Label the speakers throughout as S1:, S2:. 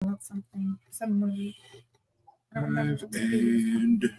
S1: something, some movie. I don't remember
S2: Live
S1: the movie.
S2: and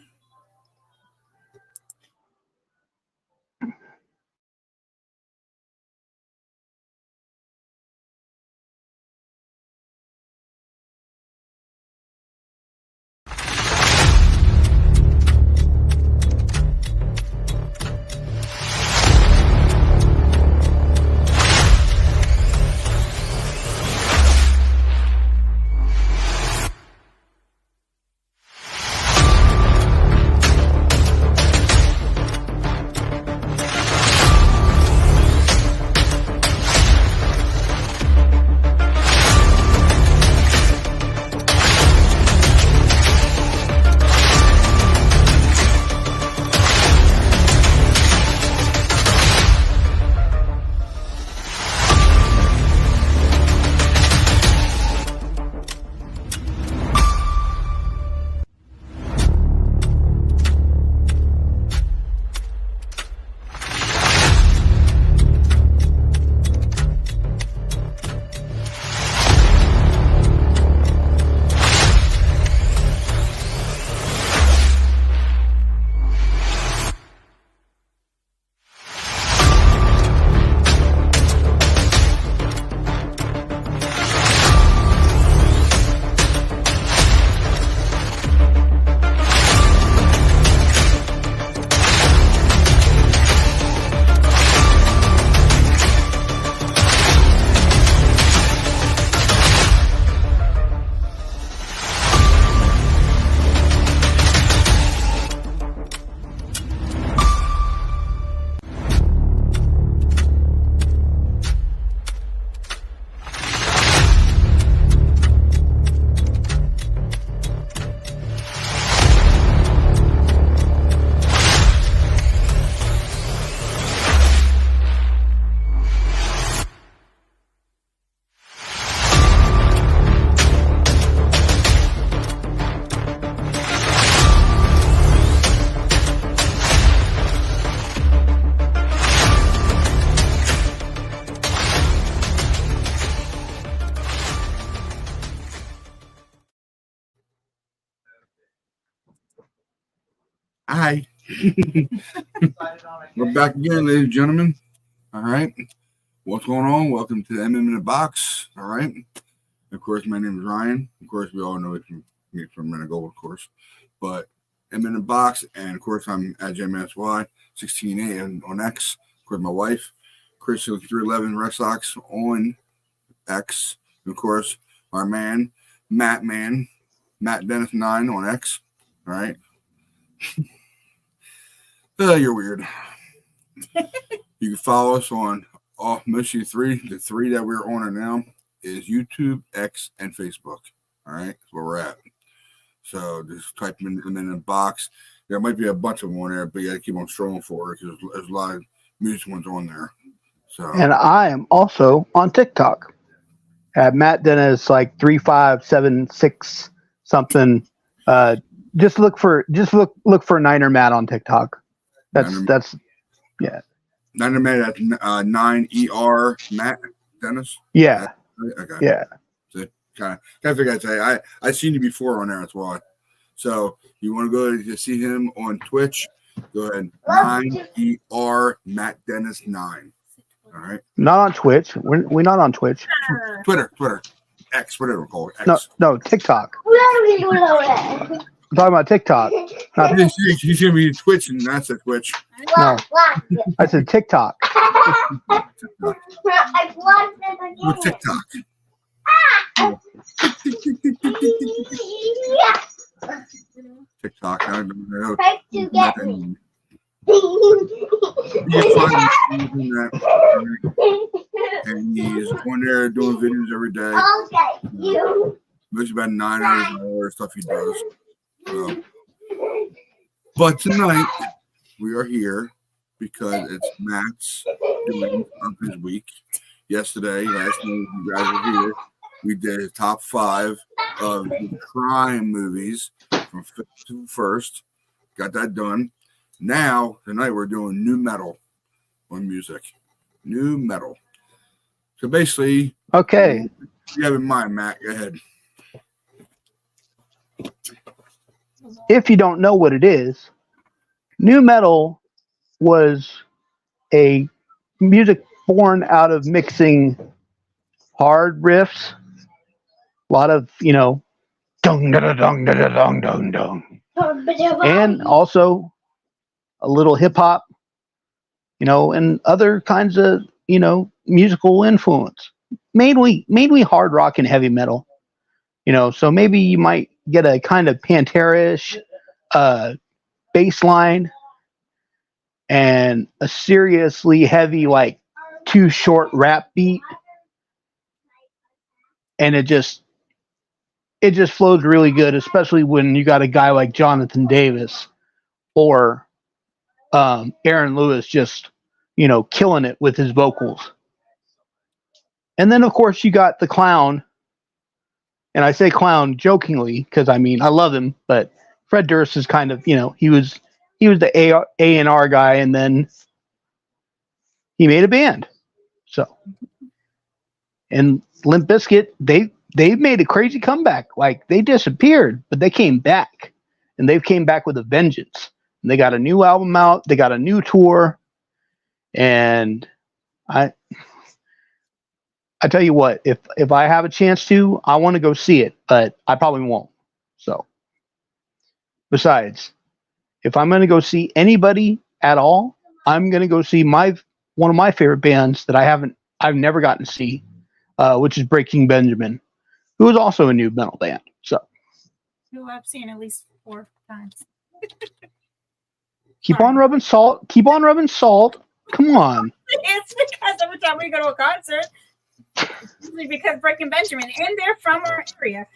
S2: hi. We're back again, ladies and gentlemen. All right. What's going on? Welcome to the MM in the Box. All right. Of course, my name is Ryan. Of course, we all know it from me from a minute ago, of course. But I'm in the box, and of course, I'm at JMSY 16A on X. Of course, my wife, Christian 311 Red Sox on X. And of course, our man, Matt Dennis 9 on X. All right. You're weird. You can follow us on mostly the three that we're on right now is YouTube, X, and Facebook. All right, that's where we're at. So just type them in the box. There might be a bunch of them on there, but you got to keep on strolling for it because there's a lot of music ones on there. So
S3: And I am also on TikTok at Matt Dennis like 3576 something. Just look for Niner Matt on TikTok. That's yeah.
S2: Niner Matt at 9ER Matt Dennis.
S3: Yeah.
S2: Okay.
S3: Yeah.
S2: So kind of figure I'd say I seen you before on there. That's why. So you want to go to see him on Twitch? Go ahead. 9ER Matt Dennis 9. All right.
S3: Not on Twitch. We're not on Twitch.
S2: Twitter, X, whatever we call it. X.
S3: No, TikTok. I'm talking about TikTok.
S2: He's gonna be Twitch, and that's a Twitch.
S3: No, I said TikTok.
S2: With TikTok. TikTok. I don't know. And he's on there doing videos every day. Mostly about 9 hours an hour stuff he does. But tonight we are here because it's Matt's doing of his week. Yesterday, last night, you guys were here. We did a top 5 of the crime movies from 5th to 1st. Got that done. Now, tonight, we're doing new metal on music. New metal. So basically,
S3: Okay.
S2: you have in mind, Matt, go ahead.
S3: if you don't know what it is, nu metal was a music born out of mixing hard riffs, a lot of, dung da da dung da da dung dung dung, and also a little hip hop, and other kinds of, musical influence. Mainly hard rock and heavy metal. So maybe you might get a kind of Pantera-ish bass line and a seriously heavy, like too short rap beat, and it just flows really good, especially when you got a guy like Jonathan Davis or Aaron Lewis just killing it with his vocals. And then of course you got the clown, and I say clown jokingly because I love him, but Fred Durst is kind of, he was the A&R guy, and then he made a band. So, and Limp Bizkit, they made a crazy comeback. Like, they disappeared, but they came back, and they've came back with a vengeance. And they got a new album out, they got a new tour, and I tell you what, if I have a chance to, I want to go see it, but I probably won't. So, besides, if I'm going to go see anybody at all, I'm going to go see one of my favorite bands that I've never gotten to see, which is Breaking Benjamin, who is also a new metal band. So,
S1: who I've seen at least 4 times.
S3: Keep on rubbing salt. Keep on rubbing salt. Come on.
S1: It's because every time we go to a concert, usually because Breaking Benjamin, and they're from our area.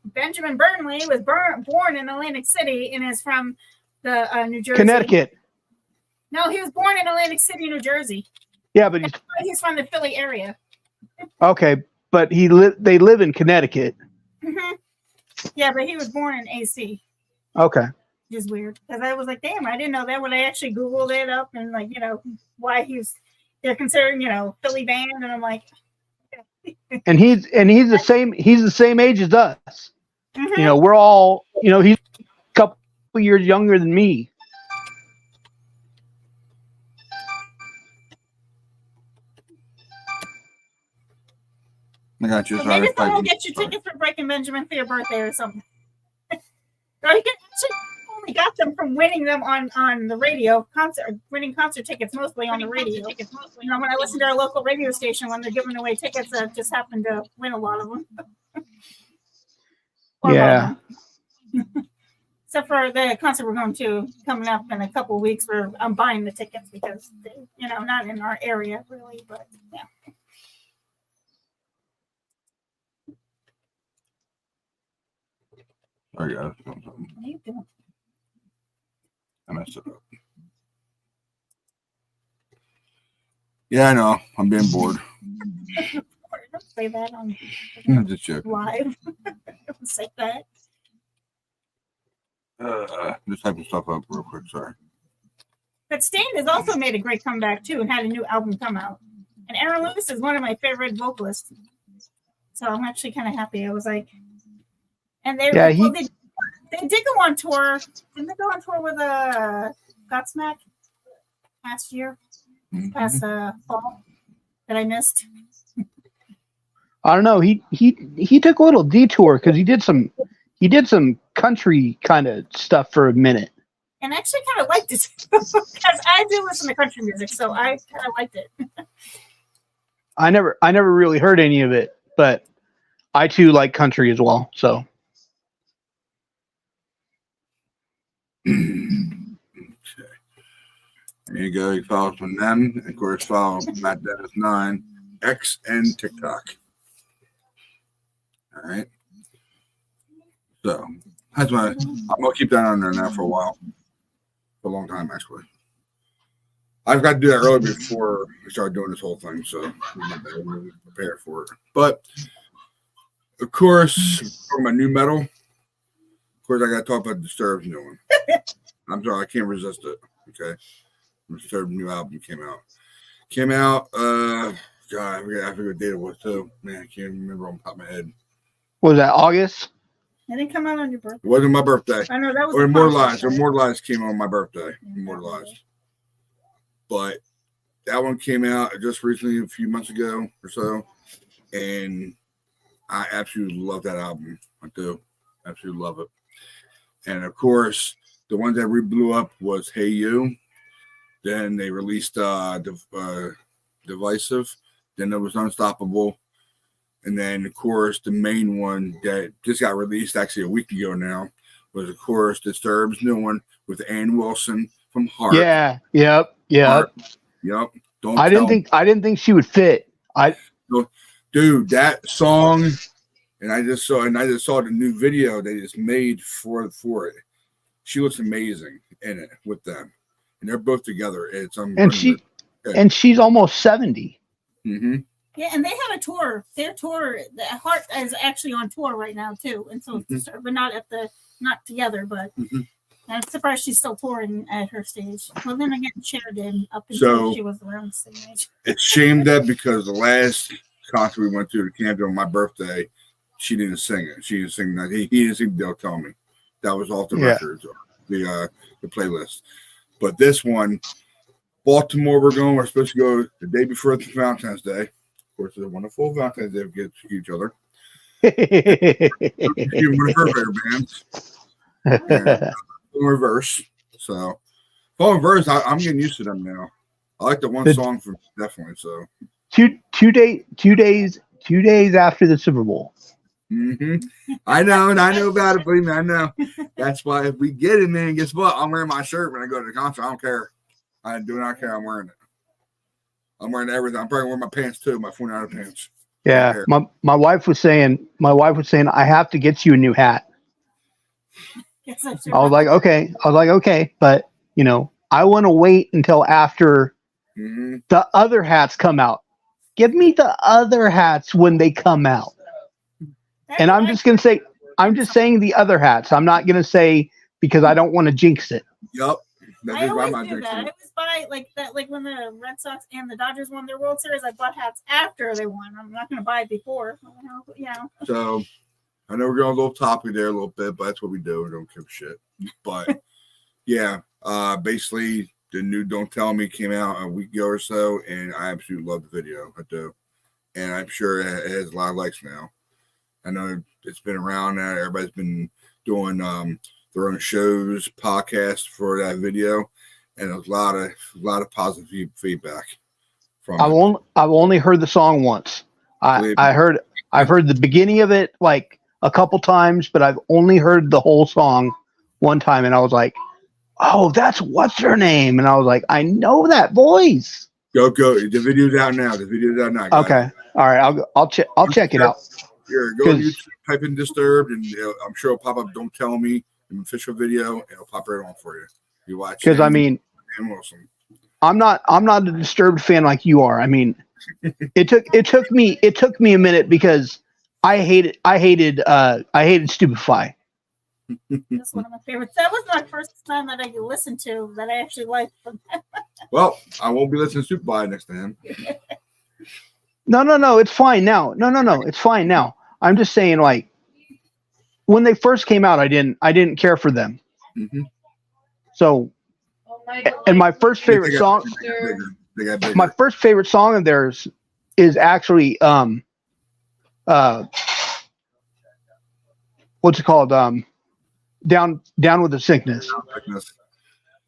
S1: Benjamin Burnley was born in Atlantic City and is from the New Jersey.
S3: Connecticut.
S1: No, he was born in Atlantic City, New Jersey.
S3: Yeah, but
S1: he's from the Philly area.
S3: Okay, but they live in Connecticut.
S1: Mm-hmm. Yeah, but he was born in AC.
S3: Okay.
S1: Which is weird because I was like, damn, I didn't know that when I actually Googled it up and why they're considering Philly band, and I'm like,
S3: and he's the same age as us.
S1: Mm-hmm.
S3: We're all he's a couple years younger than me.
S2: I got you.
S1: So maybe someone will get you tickets for Breaking Benjamin for your birthday or something. Or you can actually only got them from winning them on the radio winning concert tickets mostly on the radio. When I listen to our local radio station when they're giving away tickets, I just happen to win a lot of them.
S3: Yeah.
S1: Except for the concert we're going to coming up in a couple of weeks, where I'm buying the tickets because not in our area really, but yeah.
S2: Sorry, guys.
S1: You do.
S2: I messed it up. Yeah, I know. I'm being bored.
S1: Don't say that on
S2: Just joking.
S1: live. Don't say that.
S2: Just typing stuff up real quick. Sorry.
S1: But Stain has also made a great comeback too and had a new album come out. And Aaron Lewis is one of my favorite vocalists. So I'm actually kind of happy. I was like, and they did go on tour. Didn't they go on tour with Godsmack last year? Past fall that I missed.
S3: I don't know. He took a little detour because he did some country kind of stuff for a minute.
S1: And I actually kind of liked it because I do listen to country music, so I kind of liked it.
S3: I never really heard any of it, but I too like country as well. So.
S2: Okay. There you go. You follow from them. And of course, follow Matt Dennis 9, X, and TikTok. All right. So that's why I'm gonna keep that on there now for a while. For a long time, actually. I've got to do that early before we start doing this whole thing, so I'm really prepared for it. But of course, talking about new metal. Of course, I got to talk about Disturbed's new one. I'm sorry, I can't resist it. Okay, Disturbed's new album came out. God, I forget what date it was too. Man, I can't remember on top of my head.
S3: Was that August?
S1: They didn't come out on your birthday.
S2: It wasn't my birthday.
S1: I know that was
S2: Or
S1: the
S2: Immortalized.
S1: concept.
S2: Immortalized came on my birthday.
S1: Yeah,
S2: Immortalized. But that one came out just recently, a few months ago or so. And I absolutely love that album. I do. Absolutely love it. And of course, the one that blew up was Hey You. Then they released Divisive. Then there was Unstoppable. And then, of course, the main one that just got released actually a week ago now was, of course, Disturbed's new one with Ann Wilson from Heart.
S3: Yeah. Yep.
S2: Heart. Yep.
S3: I didn't think she would fit.
S2: Dude, that song, and I just saw the new video they just made for it. She looks amazing in it with them, and they're both together. It's
S3: and she's almost 70.
S2: Mm-hmm.
S1: Yeah, and they have a tour. Their tour, the Heart is actually on tour right now too, and so but not together. But I'm surprised she's still touring at her stage. Well, then again, Cher did up until she was around the same age.
S2: It's shame that because the last concert we went to the Camden on my birthday, she didn't sing it. She didn't sing that. He didn't sing They'll Tell Me. That was off the records, the playlist. But this one, Baltimore, we're going. We're supposed to go the day before Valentine's Day. Of course, it's a wonderful Valentine's Day to get to each other. Even one of her favorite bands. In reverse. So, in reverse, I'm getting used to them now. I like the one song from definitely. So,
S3: two days after the Super Bowl.
S2: I know about it. Believe me, I know. That's why if we get it, man, guess what? I'm wearing my shirt when I go to the concert. I don't care. I do not care. I'm wearing it. I'm wearing everything. I'm probably wearing my pants too. My $4 pants.
S3: Yeah, my wife was saying I have to get you a new hat.
S1: Yes,
S3: I was like, okay, but I want to wait until after the other hats come out. Give me the other hats when they come out. And I'm just saying the other hats. I'm not gonna say because I don't want to jinx it.
S2: Yep.
S1: I always do that. I always buy like that, like when the Red Sox and the Dodgers won their World Series. I bought hats after they won. I'm not gonna buy it before.
S2: So I know we're going a little topic there a little bit, but that's what we do. We don't give a shit. But yeah, basically the new Don't Tell Me came out a week ago or so, and I absolutely love the video. I do. And I'm sure it has a lot of likes now. I know it's been around now. Everybody's been doing their own shows, podcasts for that video, and a lot of positive feedback from
S3: I've only heard the song once. I've heard the beginning of it like a couple times, but I've only heard the whole song one time, and I was like, "Oh, that's what's her name?" And I was like, "I know that voice."
S2: Go! The video's out now.
S3: Okay, all right. I'll check it out.
S2: Here, go to YouTube, type in Disturbed, and I'm sure it'll pop up. Don't Tell Me, an official video, and it'll pop right on for you. You watch
S3: because I mean, I'm not a Disturbed fan like you are. I mean, it took me a minute because I hated Stupefy.
S1: That's one of my favorites. That was my first time that I listened to that I actually liked from them.
S2: Well, I won't be listening to Stupefy next time.
S3: No, it's fine now. No, it's fine now. I'm just saying, like, when they first came out, I didn't care for them. So, and my first favorite song, my first favorite song of theirs is actually what's it called? Down with the Sickness.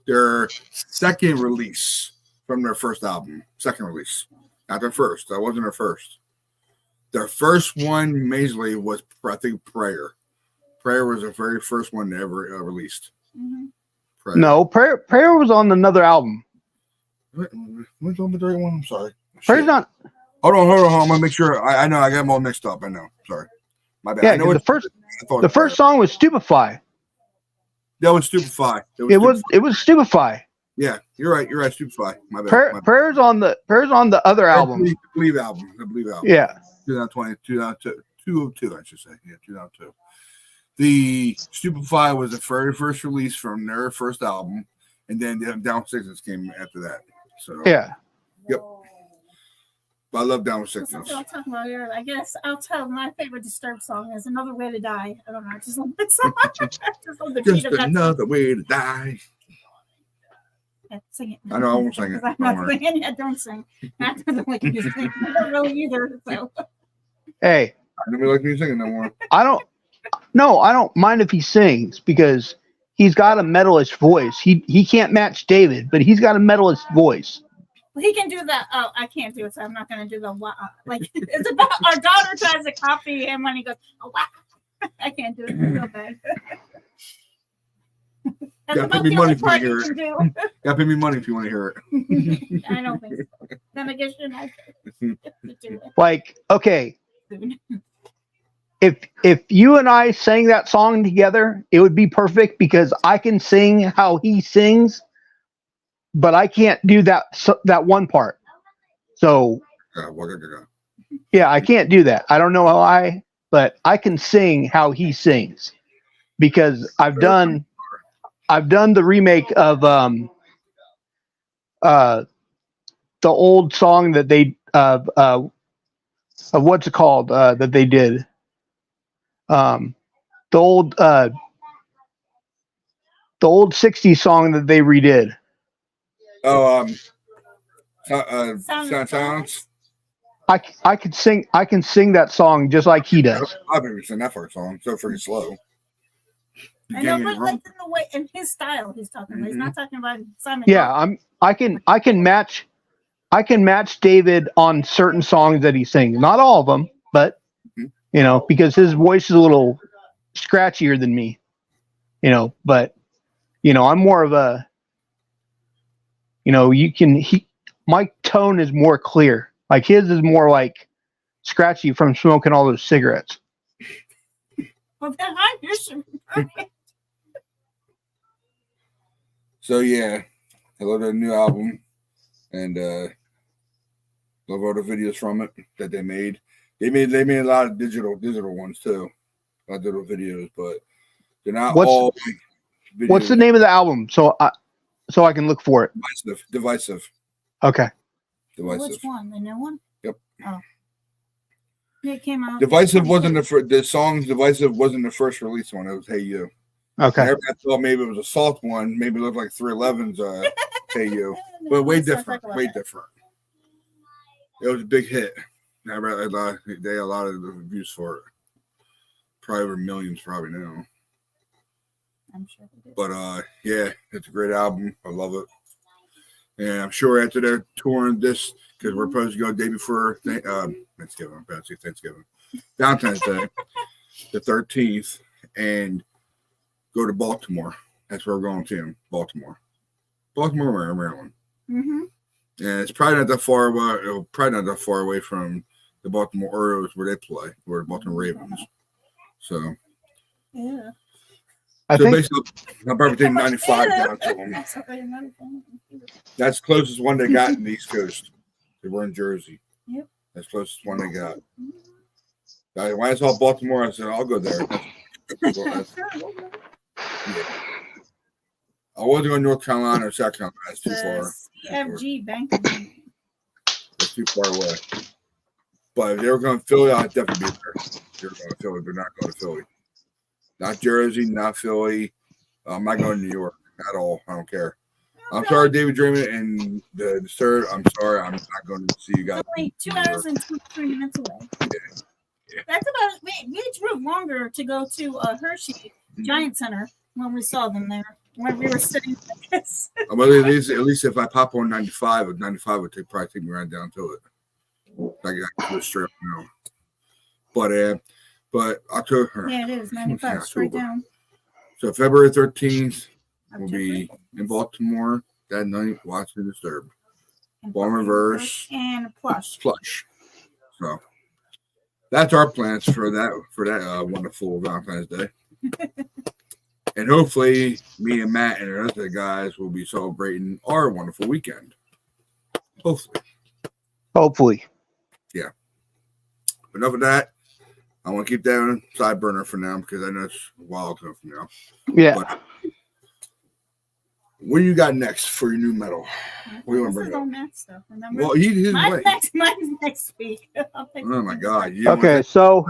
S2: Their second release from their first album. Second release. Not their first. That wasn't their first. Their first one, majorly, was, I think, Prayer. Prayer was the very first one they ever released. Prayer.
S3: No, Prayer was on another album.
S2: What's on the third one? I'm sorry.
S3: Prayer's not.
S2: Hold on. I'm gonna make sure. I know. I got them all mixed up. I know. Sorry. My bad.
S3: Yeah, the first song was Stupefy.
S2: That was Stupefy.
S3: It was Stupefy.
S2: Yeah, you're right. Stupefy. My bad.
S3: Prayer's on the other album.
S2: The Believe album.
S3: Yeah.
S2: 2020, 2002, I should say. Yeah, 2002. The Stupefy was the very first release from their first album, and then Down Sickness came after that. So
S3: yeah.
S2: Yep. But I love Down with
S1: That's
S2: Sickness.
S1: something I'll talk about here. I guess I'll tell my favorite Disturbed song is Another Way to Die. I don't know. I just love that song. I just love the beat
S2: Just
S1: of that
S2: another way to die.
S1: Yeah, sing it.
S2: I know, I won't sing it.
S1: I'm
S2: Don't
S1: not
S2: worry.
S1: singing it. Don't sing. Matt doesn't like me to sing. I don't really either. So.
S3: Hey,
S2: I don't like me singing no more.
S3: I don't mind if he sings because he's got a metalist voice. He can't match David, but he's got a metalist voice.
S1: Well, he can do that. Oh, I can't do it, so I'm not going to do the like. It's about our daughter tries to copy him when he goes, oh, wow. I can't do it. It's so bad. That's
S2: Gotta
S1: about
S2: pay me
S1: the
S2: money
S1: only
S2: if you
S1: part
S2: hear
S1: you
S2: it.
S1: can do.
S2: Gotta pay me money if you want to hear it.
S1: I don't think so. Then I guess you're not to do
S3: Like, okay,
S1: it.
S3: if you and I sang that song together, it would be perfect because I can sing how he sings, but I can't do that one part. So yeah, I can't do that. I don't know how but I can sing how he sings because I've done the remake of the old song that they of what's it called that they did the old 60s song that they redid.
S2: Oh, Silence.
S3: I can sing that song just like he does.
S2: I've never seen that first song. So freaking slow.
S1: I know, but like in the way, in his style, he's talking about. He's not talking about Simon.
S3: Yeah, I can match David on certain songs that he sings. Not all of them, but because his voice is a little scratchier than me. But I'm more of a my tone is more clear. Like his is more like scratchy from smoking all those cigarettes.
S1: Well, then I should.
S2: So yeah, I love the new album and love all the videos from it that they made. They made a lot of digital ones too. A lot of digital videos, but they're not all videos.
S3: What's the name of the album? So I can look for it.
S2: Divisive.
S3: Okay.
S2: Divisive.
S1: Which one? The new one?
S2: Yep.
S1: Oh. It came out.
S2: Divisive wasn't the song. Divisive wasn't the first release one. It was Hey You.
S3: Okay.
S2: I thought maybe it was a soft one. Maybe it looked like 311's Hey You, but way different. Way different. It was a big hit. They had a lot of the reviews for it. Probably over millions, probably now.
S1: I'm sure it is.
S2: But yeah, it's a great album. I love it. And I'm sure after they're touring this, because we're supposed to go the day before Thanksgiving. I'm about to say Thanksgiving. Valentine's Day, the 13th, and go to Baltimore. That's where we're going to. Baltimore, Maryland.
S1: Mm-hmm.
S2: And it's probably not that far away. Probably not that far away from the Baltimore Orioles where they play, or the Baltimore Ravens. So
S1: Yeah.
S2: basically, I'm probably taking 95 down to them. That's the closest one they got in the East Coast. They were in Jersey.
S1: Yep.
S2: That's the closest one they got. When I saw Baltimore, I said, I'll go there. Yeah. I wasn't going to North Carolina or South Carolina. That's too far.
S1: CFG Bank.
S2: That's too far away. But if they were going to Philly, I'd definitely be there. If they were going to Philly, they're not going to Philly. Not Jersey, not Philly. I'm not going to New York at all. I don't care. I'm sorry, David Draymond and the third. I'm sorry. I'm not going to see you guys.
S1: Only 2 hours and 23 minutes away.
S2: Yeah.
S1: That's about. We drove longer to go to Hershey Giant Center when we saw them there. When we were sitting like this.
S2: Well, at least if I pop on 95 would probably take me right down to it. I got go straight up now. But October.
S1: Yeah, it is 95 straight down.
S2: So February 13th, we'll be in Baltimore that night watching Disturbed. Born Reverse
S1: and Plush.
S2: So that's our plans for that wonderful Valentine's Day. And hopefully me and Matt and the rest of the guys will be celebrating our wonderful weekend. Hopefully. Yeah. Enough of that. I want to keep that on side burner for now because I know it's a while ago from now.
S3: Yeah.
S2: But What do you got next for your new metal? What do you want to
S1: This
S2: bring
S1: is
S2: up?
S1: all Matt's stuff. Remember?
S2: Well, his
S1: Mine's
S2: way.
S1: next week. I'll pick
S2: Oh my
S1: things
S2: God!
S1: up.
S2: Yeah.
S3: Okay, so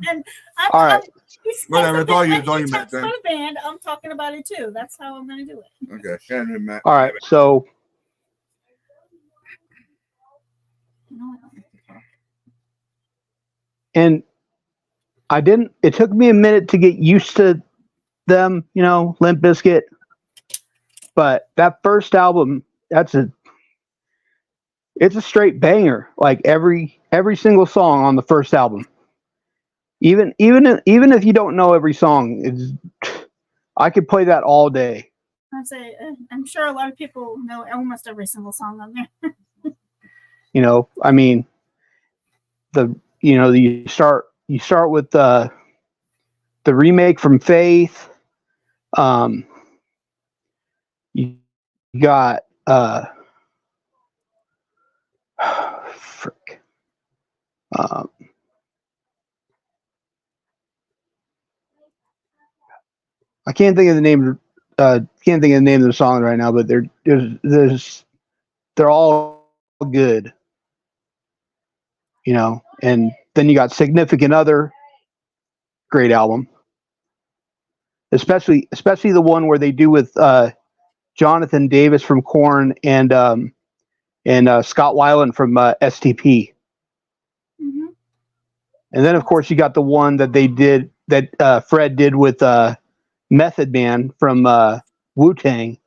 S1: And
S3: all right.
S2: Whatever, it's all you,
S1: For
S2: Matt. Then.
S1: the band, I'm talking about it too. That's how I'm going to do it.
S2: Okay. Yeah, Matt.
S3: All right, so
S1: No,
S3: and I didn't. It took me a minute to get used to them, Limp Bizkit. But that first album, it's a straight banger. Like every single song on the first album. Even if you don't know every song, I could play that all day.
S1: I'm sure a lot of people know almost every single song on there.
S3: I mean, you start with the remake from Faith. You got frick. I can't think of the name. Can't think of the name of the song right now, but they're all good. And then you got Significant Other, great album. Especially the one where they do with Jonathan Davis from Korn and Scott Weiland from STP.
S1: Mm-hmm.
S3: And then of course you got the one that they did that Fred did with Method Man from Wu-Tang.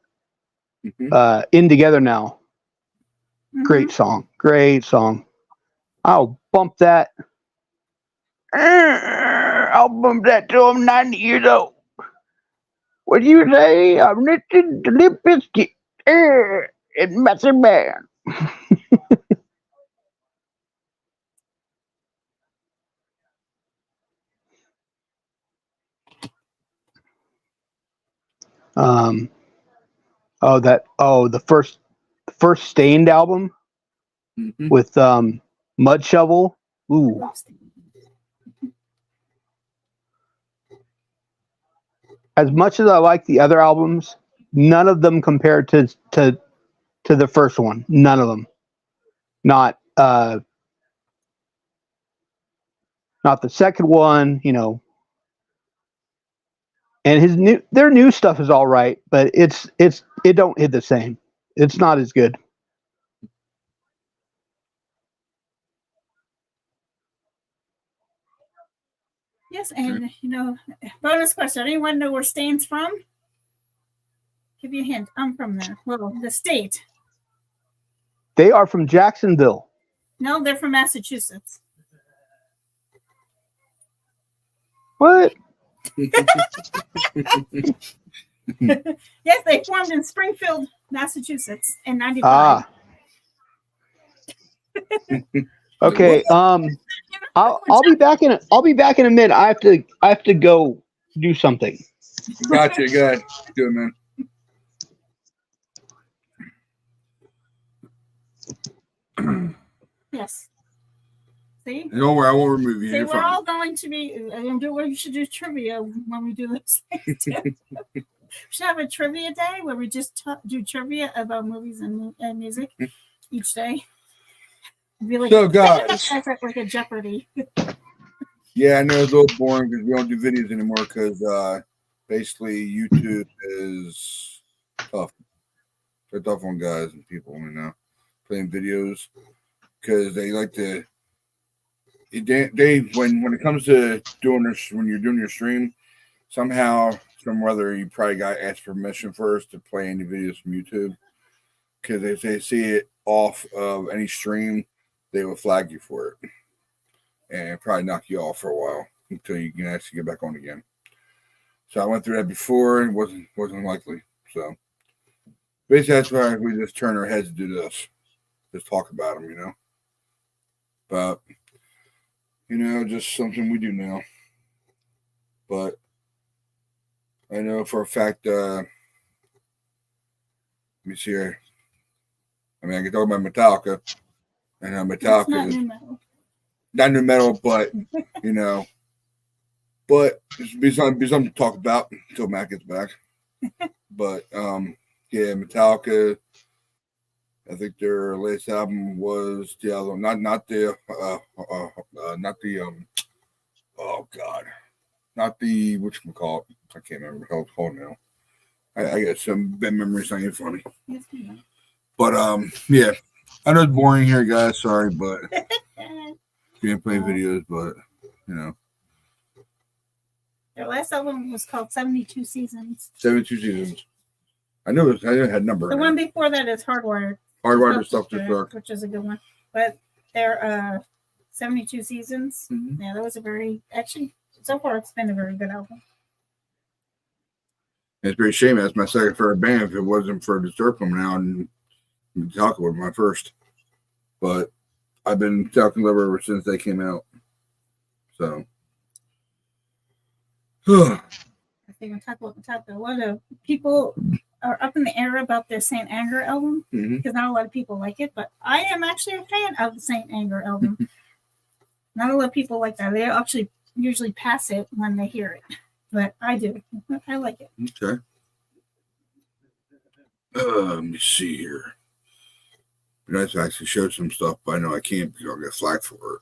S2: Mm-hmm.
S3: In Together Now.
S1: Mm-hmm.
S3: Great song. I'll bump that. I'll bump that till I'm 90 years old. What do you say? I'm listening to Limp Bizkit and Method Man. The first Stained album with Mud Shovel. Ooh. As much as I like the other albums, none of them compared to the first one. None of them. Not the second one, And their new stuff is all right, but it don't hit the same. It's not as good.
S1: Yes, and bonus question. Anyone know where Stain's from? Give you a hint. I'm from there. Well, the state.
S3: They are from Jacksonville.
S1: No, they're from Massachusetts.
S3: What?
S1: Yes, they formed in Springfield, Massachusetts in '95.
S3: Okay. I'll be back in a minute. I have to go do something.
S2: Gotcha. Good. Do it, man.
S1: Yes. See?
S2: Don't worry, I won't remove you.
S1: See,
S2: You're
S1: we're
S2: fine.
S1: all going to be. We should do trivia when we do this. We should have a trivia day where we just do trivia about movies and music each day. Like,
S2: so, guys,
S1: like a Jeopardy.
S2: Yeah, I know it's a little boring because we don't do videos anymore because basically YouTube is tough. They're tough on guys and people, playing videos because they like to. They when it comes to doing this, when you're doing your stream, somehow, somewhere you probably got to ask permission first to play any videos from YouTube because if they see it off of any stream, they will flag you for it and probably knock you off for a while until you can actually get back on again. So I went through that before and wasn't likely. So basically, that's why we just turn our heads to do this, just talk about them, But just something we do now. But I know for a fact. Let me see here. I can talk about Metallica, and how Metallica is not new metal, but but it's be something to talk about until Matt gets back. But Yeah, Metallica. I think their latest album was the other one, not the oh god, not the whatchamacallit. I can't remember how it's called now. I got some bad memories. Not even funny. But yeah, I know it's boring here, guys. Sorry, but gameplay videos. But you know,
S1: Their last album was called 72 Seasons.
S2: 72 seasons. I knew it had number.
S1: The one before that is Hardwired.
S2: Hardwired Stuff to Truck,
S1: which is a good one. But their 72 Seasons.
S2: Mm-hmm.
S1: Yeah, that was a very actually so far it's been a very good album.
S2: It's pretty shame that's my second favorite band. If it wasn't for Disturbed coming out and Metallica was my first, but I've been talking Liver ever since they came out. So,
S1: I think we'll talk about Metallica. A lot of people are up in the air about their Saint Anger album because not a lot of people like it, but I am actually a fan of the Saint Anger album. Not a lot of people like that. They actually usually pass it when they hear it, but I do. I like it.
S2: Okay. Let me see here. I actually showed some stuff, but I know I can't because I'll get flagged for it.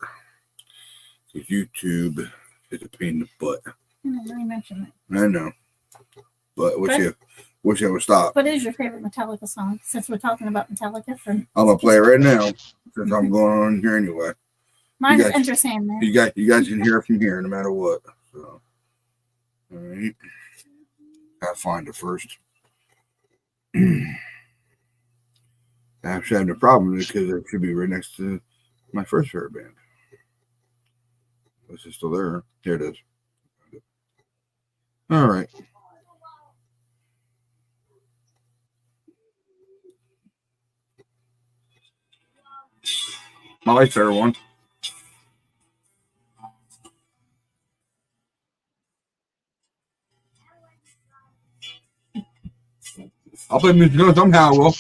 S2: YouTube is a pain in the butt.
S1: I didn't really mention it.
S2: I know, but wish I would stop.
S1: What is your favorite Metallica song? Since we're talking about Metallica,
S2: I'm gonna play it right now since I'm going on here anyway.
S1: Mine's Enter Sandman.
S2: You guys can hear it from here no matter what. So, all right, gotta find it first. I actually have no problem because it should be right next to my first favorite band. This is still there. Here it is. All right. My wife's favorite one. I'll play music somehow, Will.
S1: Of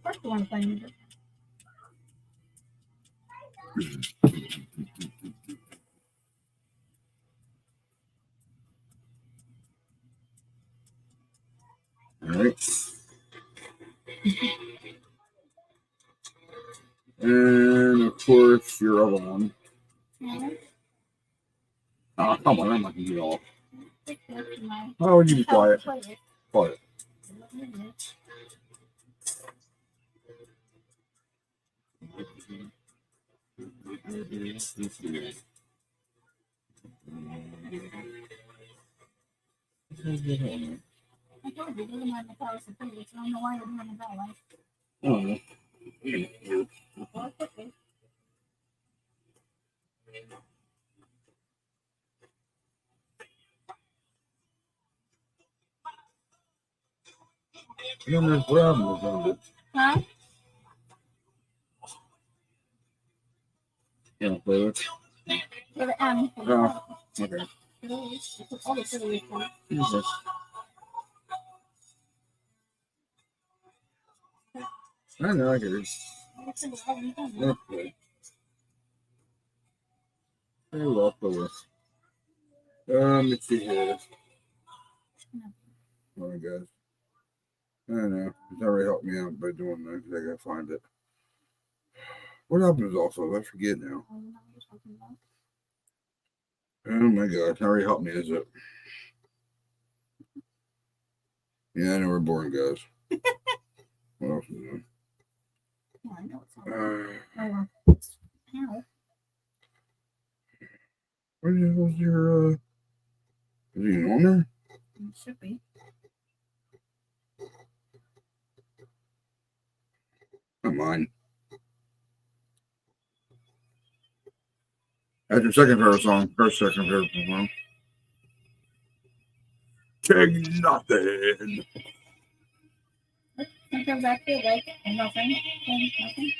S1: course you want to play music.
S2: All right. And of course, your other one.
S1: Yeah.
S2: Oh, come on, I'm not going to do it all.
S1: My
S2: Why would you be quiet? Quiet.
S1: I told you, those are my Metallica favorites. I don't know why you're doing it that way.
S2: Oh,
S1: Well, it's okay.
S2: what album is on it?
S1: Huh?
S2: Yeah, play it.
S1: For the M.
S2: Oh, okay.
S1: All the cities.
S2: Jesus. I know, I get it. Okay. I love the let me see here. Oh my God. I don't know. It's already helped me out by doing that because I gotta find it. What album is also? I forget now. Oh my God. It's already helped me, is it? Yeah, I know we're boring, guys. What else is there?
S1: Oh, I know it's on. Ow.
S2: Where the hell's your, is he on there?
S1: It should be.
S2: Not mine. That's your second favorite song. First, second favorite song. Take nothing.
S1: Sometimes I feel like nothing. Nothing.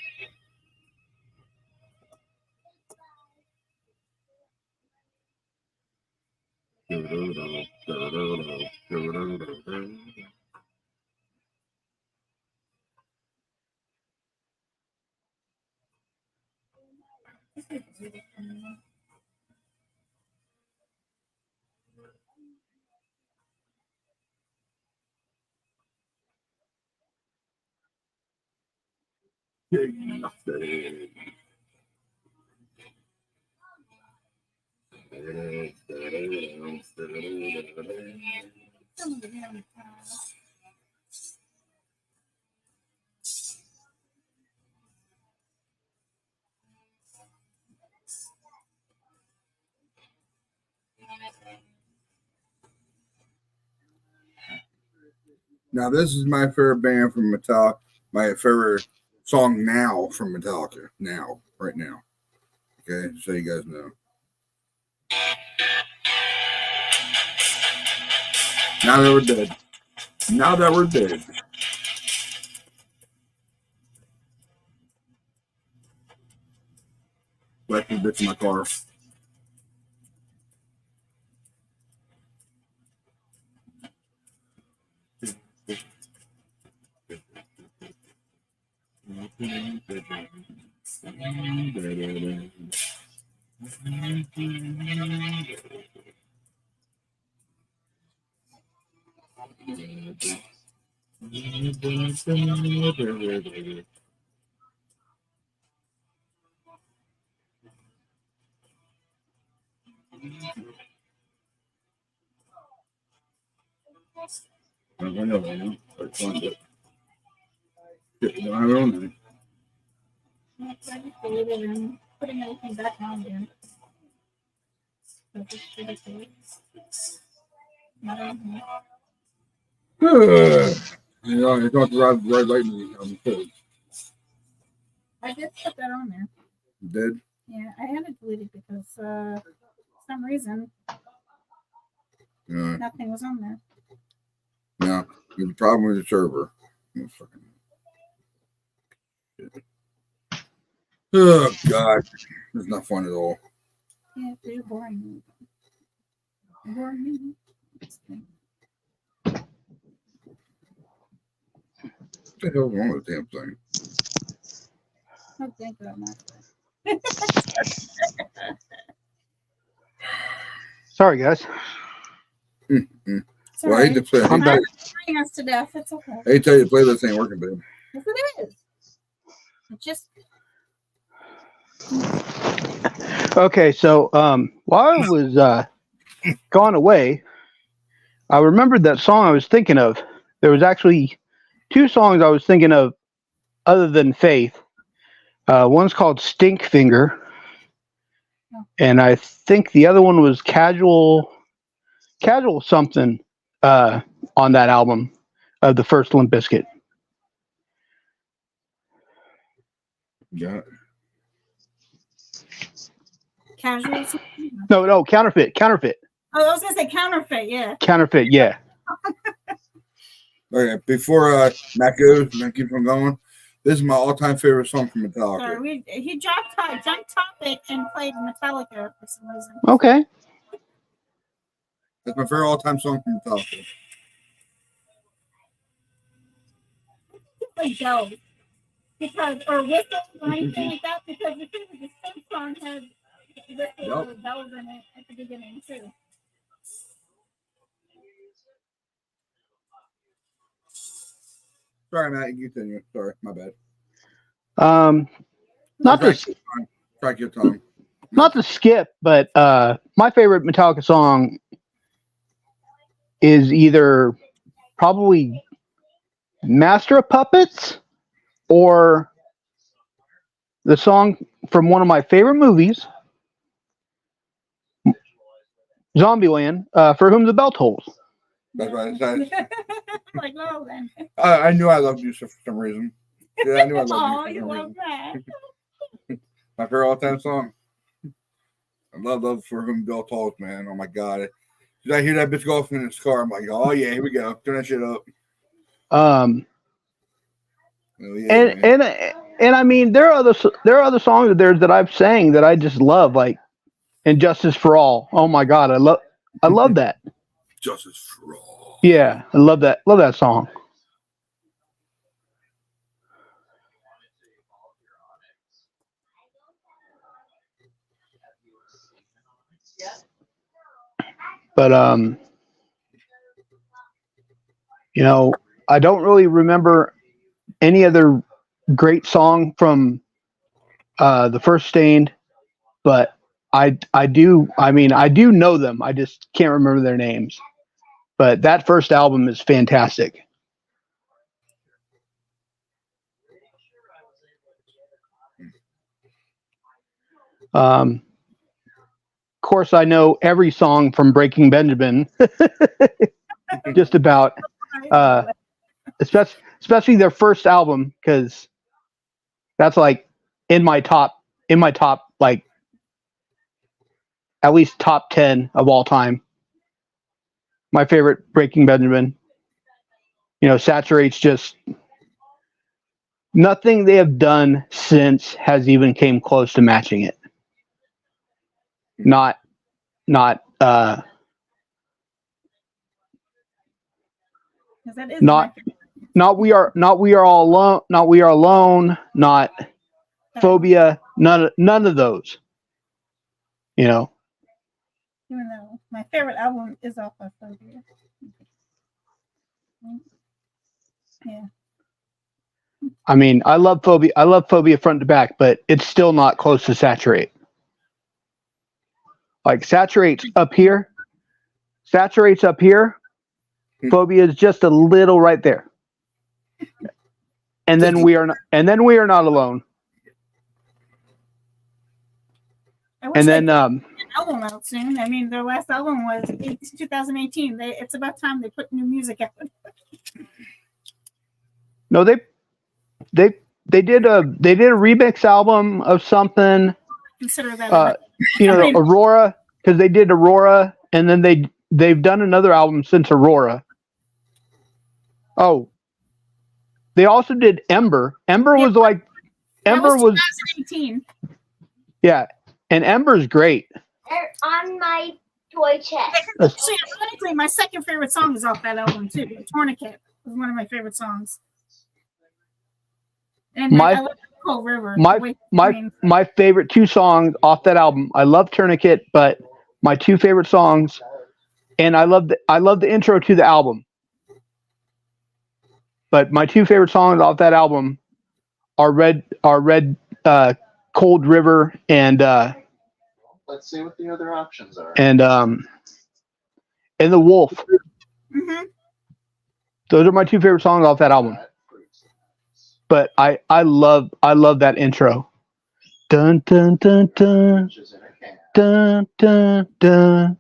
S2: Now, this is my favorite band from Metallica. My favorite song now from Metallica. Now, right now. Okay, so you guys know. Now that we're dead. Now that we're dead. Left the bitch in my car.
S1: Putting everything back on again.
S2: You know, it's not the red lightning. I'm cold.
S1: I did put that on there.
S2: You did?
S1: Yeah, I had to delete it because for some reason nothing was on there.
S2: No, there's a problem with the server. Oh, God. It's not fun at all.
S1: Yeah, it's very boring. Boring.
S2: What the hell's wrong with the damn thing?
S1: Oh, thank God, not.
S2: Well,
S3: Sorry, guys.
S2: I hate to play.
S3: I'm back.
S1: Bring us to death. It's okay.
S2: I hate to tell you, the playlist ain't working, babe.
S1: Yes, it is. It just.
S3: Okay, so while I was gone away, I remembered that song I was thinking of. There was actually two songs I was thinking of other than Faith. One's called Stink Finger, and I think the other one was Casual something on that album of the first Limp Bizkit.
S2: Yeah.
S1: Casual.
S3: No, Counterfeit.
S1: Oh, I was gonna say counterfeit. Yeah.
S3: Counterfeit, yeah.
S2: Okay, before Matt keeps on going, this is my all-time favorite song from Metallica.
S1: Sorry, he jumped topic and played Metallica for some reason.
S3: Okay.
S2: That's my favorite all-time song from Metallica.
S1: Like bells, because or whistles or anything like that, because the thing with the same song has whistles or bells in it at the beginning too.
S2: Sorry, Matt, you continue. Sorry, my bad.
S3: Not to
S2: Track your tongue.
S3: not to skip, but my favorite Metallica song is either probably Master of Puppets or the song from one of my favorite movies, Zombieland, For Whom the Bell Tolls.
S2: That's why I said.
S1: Like, no, then.
S2: I knew I loved you for some reason. Yeah, I knew I loved
S1: Oh,
S2: you.
S1: you
S2: For some
S1: love
S2: reason.
S1: that.
S2: My favorite all-time song. I love For Whom the Bell Tolls, man. Oh my God. Did I hear that bitch go off in his car? I'm like, oh yeah, here we go. Turn that shit up. Oh, yeah,
S3: And I mean there are other songs of theirs that I've sang that I just love, like Injustice for All. Oh my God, I love that.
S2: Justice for All.
S3: Yeah, I love that song. But you know, I don't really remember any other great song from the first Stained, but I do know them. I just can't remember their names. But that first album is fantastic. Of course, I know every song from Breaking Benjamin, just about, especially their first album, because that's like in my top, like at least top 10 of all time. My favorite Breaking Benjamin. Saturate's just nothing they have done since has even came close to matching it. Not we are all alone, not we are alone, not Phobia, none of those.
S1: Even though my favorite album is off of Phobia. Yeah.
S3: I mean, I love Phobia front to back, but it's still not close to Saturate. Like Saturate's up here. Phobia is just a little right there. And then we are not alone. And then
S1: album out soon. I mean, their last album was 2018. It's about time they put new music out.
S3: No, they did a remix album of something.
S1: Consider that
S3: Aurora, because they did Aurora, and then they've done another album since Aurora. Oh, they also did Ember. Ember was
S1: 2018.
S3: Yeah, and Ember's great.
S4: On my toy chest.
S1: Actually, ironically, my second favorite song is off that album too. Tourniquet was one of my favorite songs. And I love Cold River. My favorite two songs off that album. I love Tourniquet, but my two favorite songs, and I love the intro to the album. But my two favorite songs off that album are Red Cold River and
S5: let's see what the other options are.
S3: And The Wolf.
S1: Mm-hmm.
S3: Those are my two favorite songs off that album. But I love that intro. Dun dun dun dun dun dun dun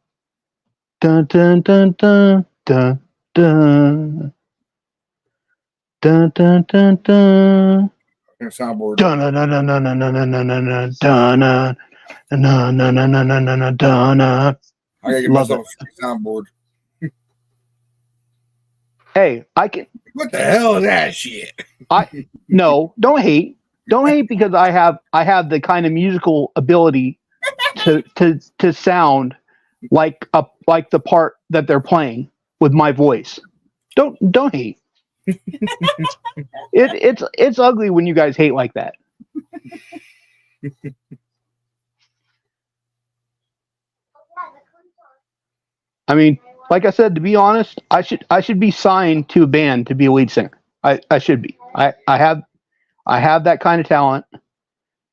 S3: dun dun dun dun dun dun dun dun dun dun.
S2: Soundboard.
S3: Dun dun dun dun dun dun dun dun dun dun.
S2: I gotta get myself a soundboard.
S3: Hey, I can.
S2: What the hell is that shit?
S3: No, don't hate because I have the kind of musical ability to sound like the part that they're playing with my voice. Don't hate. It's ugly when you guys hate like that. I mean, like I said, to be honest, I should be signed to a band to be a lead singer. I should be. I have that kind of talent.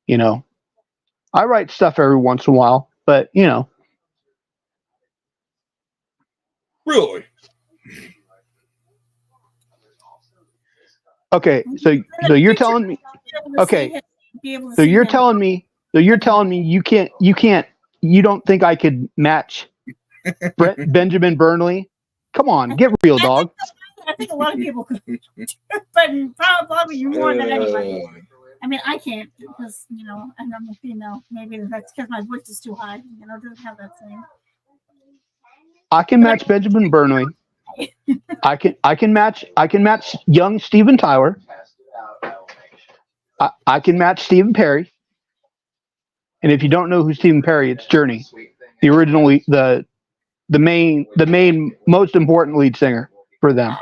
S3: I write stuff every once in a while, but
S2: Really?
S3: Okay, so you're telling me. Okay, so you're telling me you don't think I could match Benjamin Burnley? Come on, get real, dog.
S1: I think a lot of people could, but probably you more than anybody. I mean, I can't because and I'm a female. Maybe that's because my voice is too high. Doesn't have that same.
S3: I can match Benjamin Burnley. I can match young Steven Tyler. I can match Stephen Perry. And if you don't know who Stephen Perry, it's Journey, the originally the main most important lead singer for them.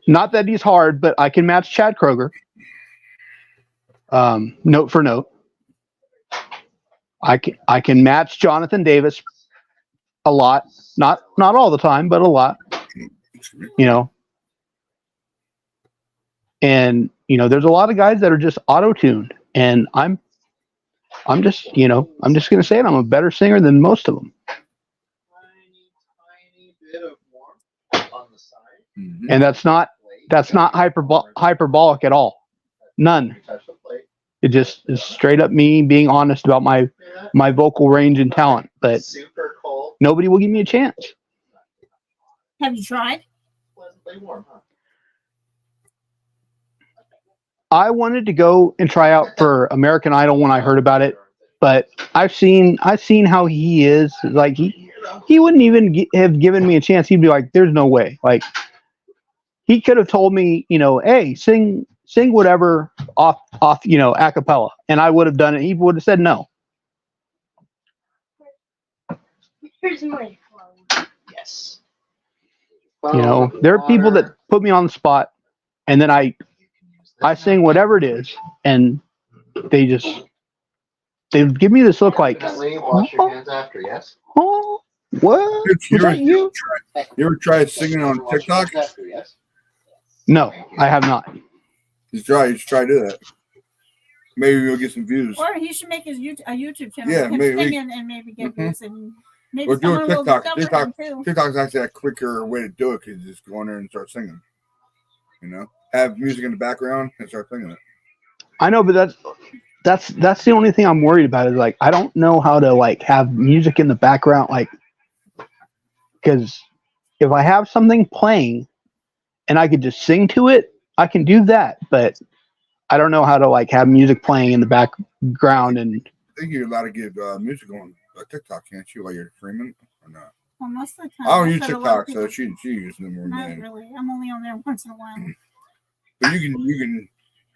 S3: Not that he's hard, but I can match Chad Kroger. Note for note. I can match Jonathan Davis a lot. Not all the time, but a lot. you know. And you know, there's a lot of guys that are just auto-tuned, and I'm just, you know, I'm just gonna say it. I'm a better singer than most of them,
S5: Tiny bit of warmth on the side.
S2: Mhm.
S3: and that's not hyperbolic at all. None.
S5: You touch the plate.
S3: It just is straight up me being honest about my vocal range and talent. But
S5: Super cold.
S3: nobody will give me a chance.
S1: Have you tried?
S5: Pleasantly warm, huh?
S3: I wanted to go and try out for American Idol when I heard about it, but I've seen how he is. Like he wouldn't even have given me a chance. He'd be like, "There's no way." Like he could have told me, you know, "Hey, sing whatever off, you know, a cappella," and I would have done it. He would have said no.
S4: Here's my phone.
S5: Yes.
S3: You know, there are people that put me on the spot, and then I sing whatever it is, and they give me this look like,
S5: Definitely wash your hands after, yes?
S3: "Oh, what? Was that you?"
S2: You ever tried singing on
S5: Wash your
S2: TikTok?
S5: hands after, yes?
S3: No, I have not.
S2: You should try to do that. Maybe you'll get some views.
S1: Or he should make his a YouTube channel.
S2: Yeah,
S1: with him
S2: maybe.
S1: singing and maybe get
S2: Mhm.
S1: views and maybe
S2: Or do a
S1: someone will
S2: TikTok.
S1: discover him too.
S2: TikTok's actually a quicker way to do it because you just go on there and start singing. You know, have music in the background and start singing it.
S3: I know, but that's the only thing I'm worried about is like I don't know how to like have music in the background, like because if I have something playing and I could just sing to it, I can do that. But I don't know how to like have music playing in the background. And
S2: I think you're allowed to get music on TikTok, can't you, while you're streaming or not?
S1: Well, most of the time.
S2: I don't
S1: that's
S2: use
S1: what a lot of
S2: TikTok, so
S1: people-
S2: she uses them more than
S1: Not
S2: me.
S1: really. I'm only on there once in a while.
S2: But you can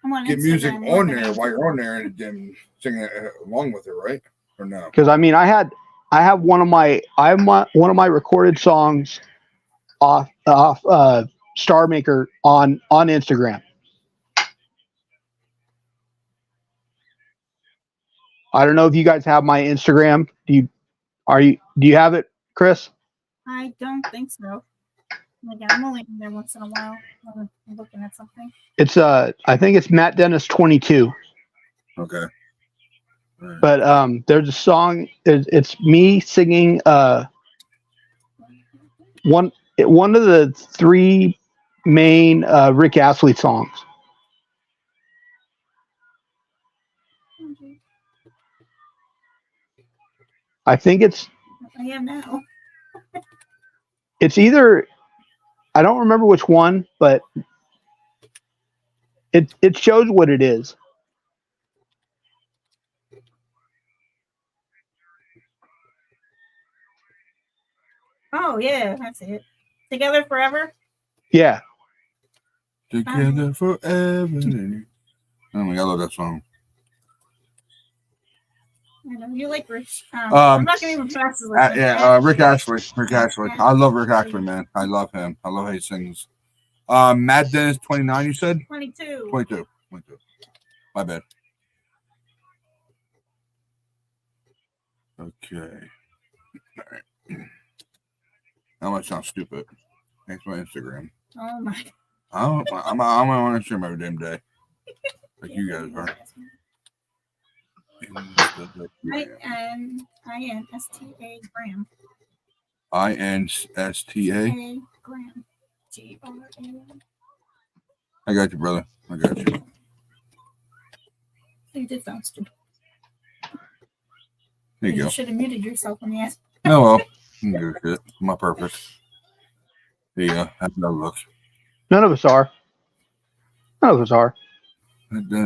S1: I'm on
S2: get music
S1: Instagram
S2: on
S1: more
S2: there
S1: than
S2: while you're on there and then sing it along with it, right? Or no?
S3: because I mean, I have one of my recorded songs off Star Maker on Instagram. I don't know if you guys have my Instagram. Do you have it, Chris?
S1: I don't think so. Again, I'm only on there once in a while when I'm looking at something.
S3: It's I think it's Matt Dennis 22.
S2: Okay. Right.
S3: But there's a song. It's me singing one of the three main Rick Astley songs. I think
S1: I am now.
S3: it's either, I don't remember which one, but it shows what it is.
S1: Oh yeah, that's it. Together forever.
S3: Yeah.
S2: Together forever. Oh my God, I love that song.
S1: I know you like Rich. I'm not gonna even pronounce his last name.
S2: Rick Astley. Rick Astley. I love Rick Astley, man. I love him. I love how he sings. Matt Dennis 29, you said?
S1: 22.
S2: 22. My bad. Okay. All right. That might sound stupid. Thanks my Instagram.
S1: Oh my.
S2: I'm on Instagram every damn day. Like you guys are.
S1: INSTA Graham.
S2: INSTA.
S1: Graham. GRA.
S2: I got you, brother. I got you.
S1: You did sound stupid.
S2: There you go.
S1: should have muted yourself when you asked.
S2: Oh well. I'm good with it. My purpose. There you go. Have another look.
S3: None of us are.
S2: Then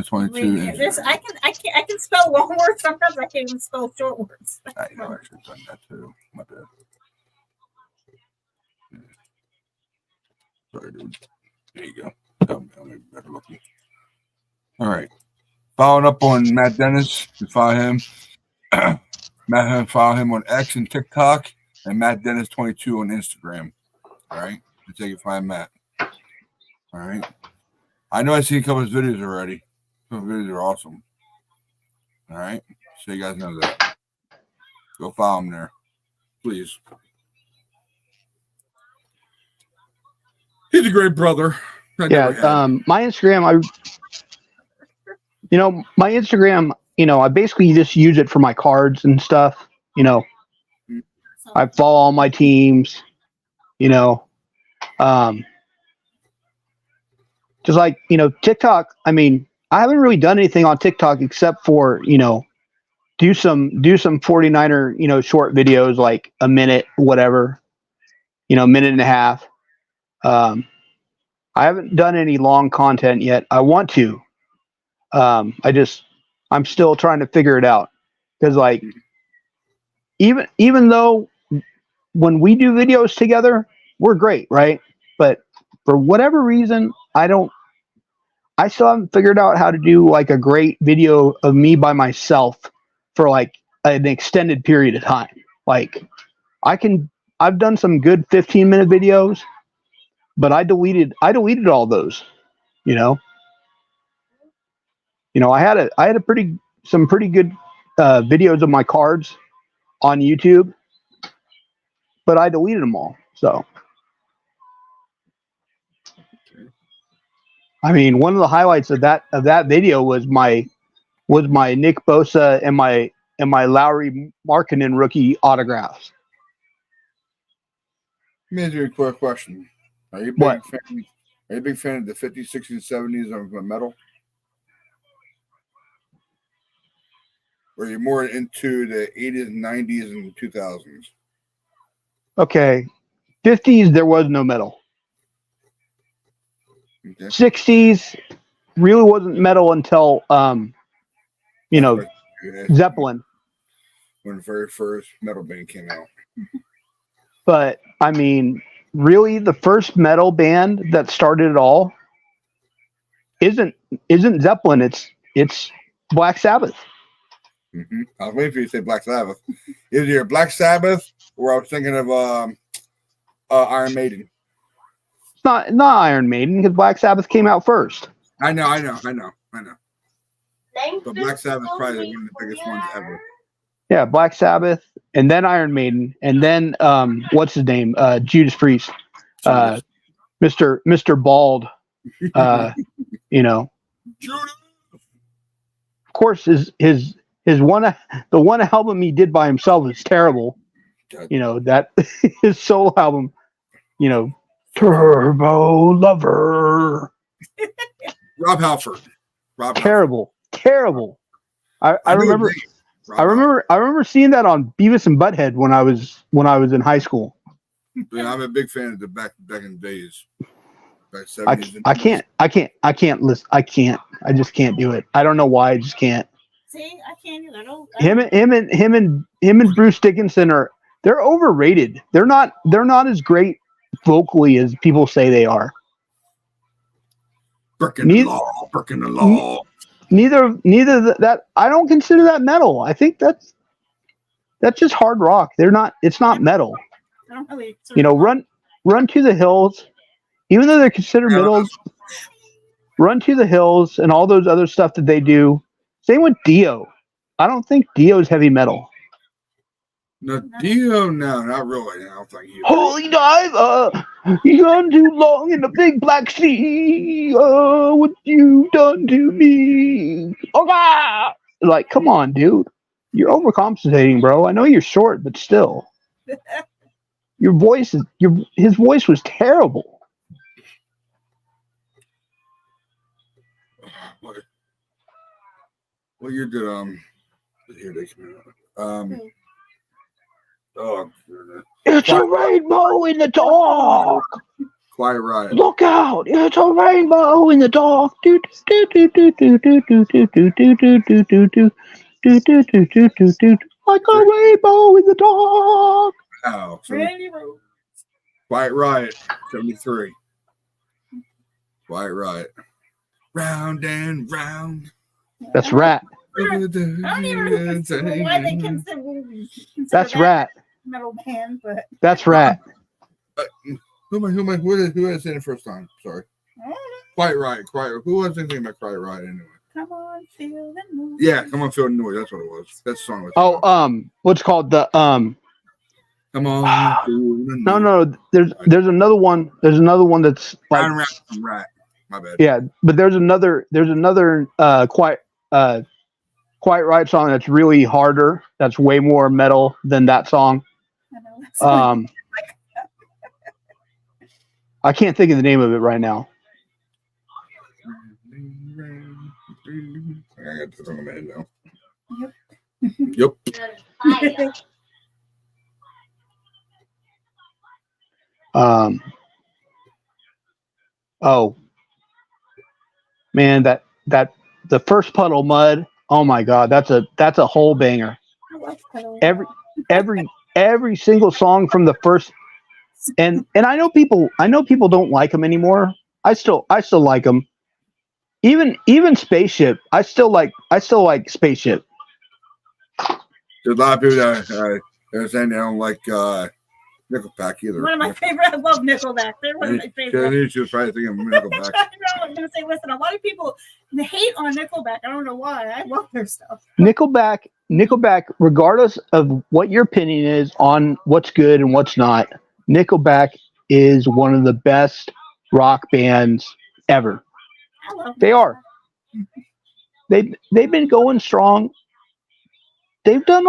S2: 22.
S1: Wait, this I can spell long words. Sometimes I can't even spell short words.
S2: I know I should have done that too. My bad. Yeah. Sorry, dude. There you go. I'll make better looking. All right. Following up on Matt Dennis, you follow him. Follow him on X and TikTok, and Matt Dennis 22 on Instagram. All right. That's how you find Matt. All right. I know I've seen a couple of his videos already. Some of the videos are awesome. All right. So you guys know that. Go follow him there. Please. He's a great brother. I never had him.
S3: My Instagram, my Instagram, I basically just use it for my cards and stuff. I follow all my teams. Just like TikTok. I mean, I haven't really done anything on TikTok except for do some 49er short videos, like a minute, whatever, minute and a half. I haven't done any long content yet. I want to. I'm still trying to figure it out, because like even though when we do videos together, we're great, right? But for whatever reason, I still haven't figured out how to do like a great video of me by myself for like an extended period of time. Like I've done some good 15-minute videos, but I deleted all those, I had some pretty good videos of my cards on YouTube, but I deleted them all. So I mean, one of the highlights of that video was my Nick Bosa and my Lowry Markkanen rookie autographs.
S2: Let me ask you a quick question. Are you
S3: What?
S2: a big fan of the 50s, 60s, 70s of metal? Or are you more into the 80s, 90s, and 2000s?
S3: Okay. 50s, there was no metal.
S2: Okay.
S3: 60s really wasn't metal until Zeppelin.
S2: When the very first metal band came out.
S3: But I mean, really, the first metal band that started it all isn't Zeppelin. It's Black Sabbath.
S2: Mm-hmm. I was waiting for you to say Black Sabbath. Either you're Black Sabbath, or I was thinking of Iron Maiden.
S3: It's not Iron Maiden, because Black Sabbath came out first.
S2: I know.
S4: Thanks
S2: But Black Sabbath is probably one of the biggest ones ever.
S3: Yeah, Black Sabbath, and then Iron Maiden, and then what's his name? Judas Priest, Mr. Bald. Of course, his one album he did by himself is terrible. That his solo album, Turbo Lover.
S2: Rob Halford.
S3: Terrible. I remember.
S2: Rob
S3: I remember seeing that on Beavis and Butthead when I was in high school.
S2: Yeah, I'm a big fan of the back in the days. Back 70s
S3: I can't listen. I just can't do it. I don't know why. I just can't.
S1: See, I can't either.
S3: Him and Bruce Dickinson they're overrated. They're not as great vocally as people say they are.
S2: Breaking the law.
S3: Neither that I don't consider that metal. I think that's just hard rock. It's not metal.
S1: I don't really.
S3: Run to the Hills, even though they're considered metal. Run to the Hills and all those other stuff that they do. Same with Dio. I don't think Dio's heavy metal.
S2: No, Dio, no, not really. I don't think he.
S3: Holy diver, you gone too long in the big black sea. Oh, what you done to me? Oh God! Like, come on, dude. You're overcompensating, bro. I know you're short, but still, his voice was terrible.
S2: What year did here they come out? Oh,
S3: It's a rainbow in the dark.
S2: Quiet Riot.
S3: Look out! It's a rainbow in the dark. Do do do do do do do do do do do do do do do do do do do do like a rainbow in the dark.
S2: Wow.
S1: Randy Rhoads.
S2: Quiet Riot, 73. Quiet Riot. Round and round.
S3: That's Rat.
S1: I don't even know why they consider
S3: That's
S1: that
S3: Rat.
S1: metal band, but
S3: That's Rat.
S2: Who was in the first time? Sorry.
S1: I don't know.
S2: Quiet Riot. Who was thinking about Quiet Riot anyway?
S1: Come on, feel the noise.
S2: Yeah, Come on, Feel the Noise. That's what it was. That's the song.
S3: Oh, what's called the
S2: Come on.
S3: No. There's another one. There's another one that's like
S2: Round and Rat. My bad.
S3: yeah, but there's another quite right song that's really harder. That's way more metal than that song.
S1: I know.
S3: I can't think of the name of it right now.
S2: I got this on my head now.
S1: Yep.
S2: Yep.
S3: Oh man, that the first Puddle Mud. Oh my God, that's a whole banger.
S1: I like Puddle.
S3: Every single song from the first, and I know people don't like them anymore. I still like them. Even Spaceship, I still like Spaceship.
S2: There's a lot of people that are saying they don't like Nickelback either.
S1: One of my favorite. I love Nickelback. They're one of my favorites.
S2: She was probably thinking of Nickelback.
S1: I know. I'm gonna say, listen. A lot of people hate on Nickelback. I don't know why. I love their stuff.
S3: Nickelback, regardless of what your opinion is on what's good and what's not, Nickelback is one of the best rock bands ever.
S1: I love
S3: They are. They've been going strong. They've done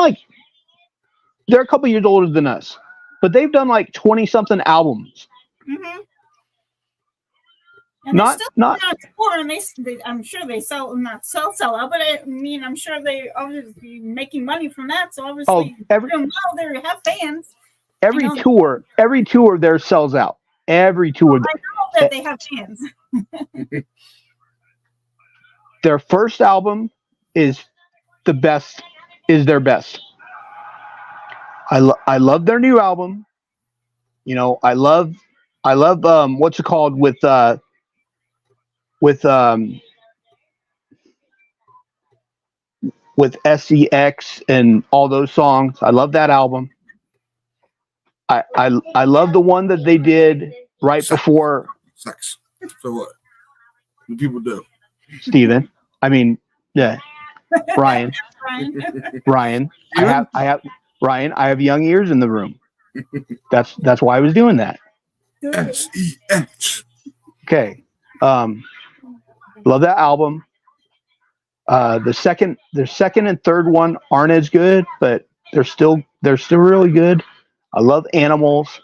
S3: they're a couple years older than us, but they've done 20-something albums.
S1: Mm-hmm. And
S3: Not-
S1: they're still
S3: not-
S1: on tour, and they I'm sure they sell out, but I mean, I'm sure they obviously making money from that. So obviously,
S3: every
S1: they have fans.
S3: every
S1: I know.
S3: tour there sells out. Every tour.
S1: I know that they have fans.
S3: Their first album is the best. Is their best. I love their new album. You know, I love what's it called with SEX and all those songs. I love that album. I love the one that they did right before
S2: Sex. So what? What do people do?
S3: Steven. I mean, yeah. Ryan.
S1: Ryan.
S3: I have young ears in the room. That's why I was doing that.
S2: SEX.
S3: Okay. Love that album. The second and third one aren't as good, but they're still really good. I love Animals.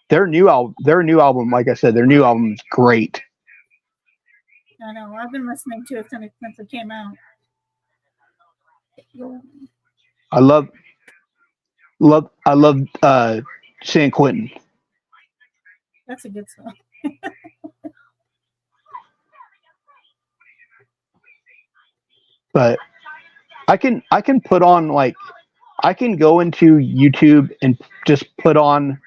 S3: Their new album, like I said, their new album is great.
S1: I know. I've been listening to it since it came out.
S3: I love San Quentin.
S1: That's a good song.
S3: But I can put on I can go into YouTube and just put on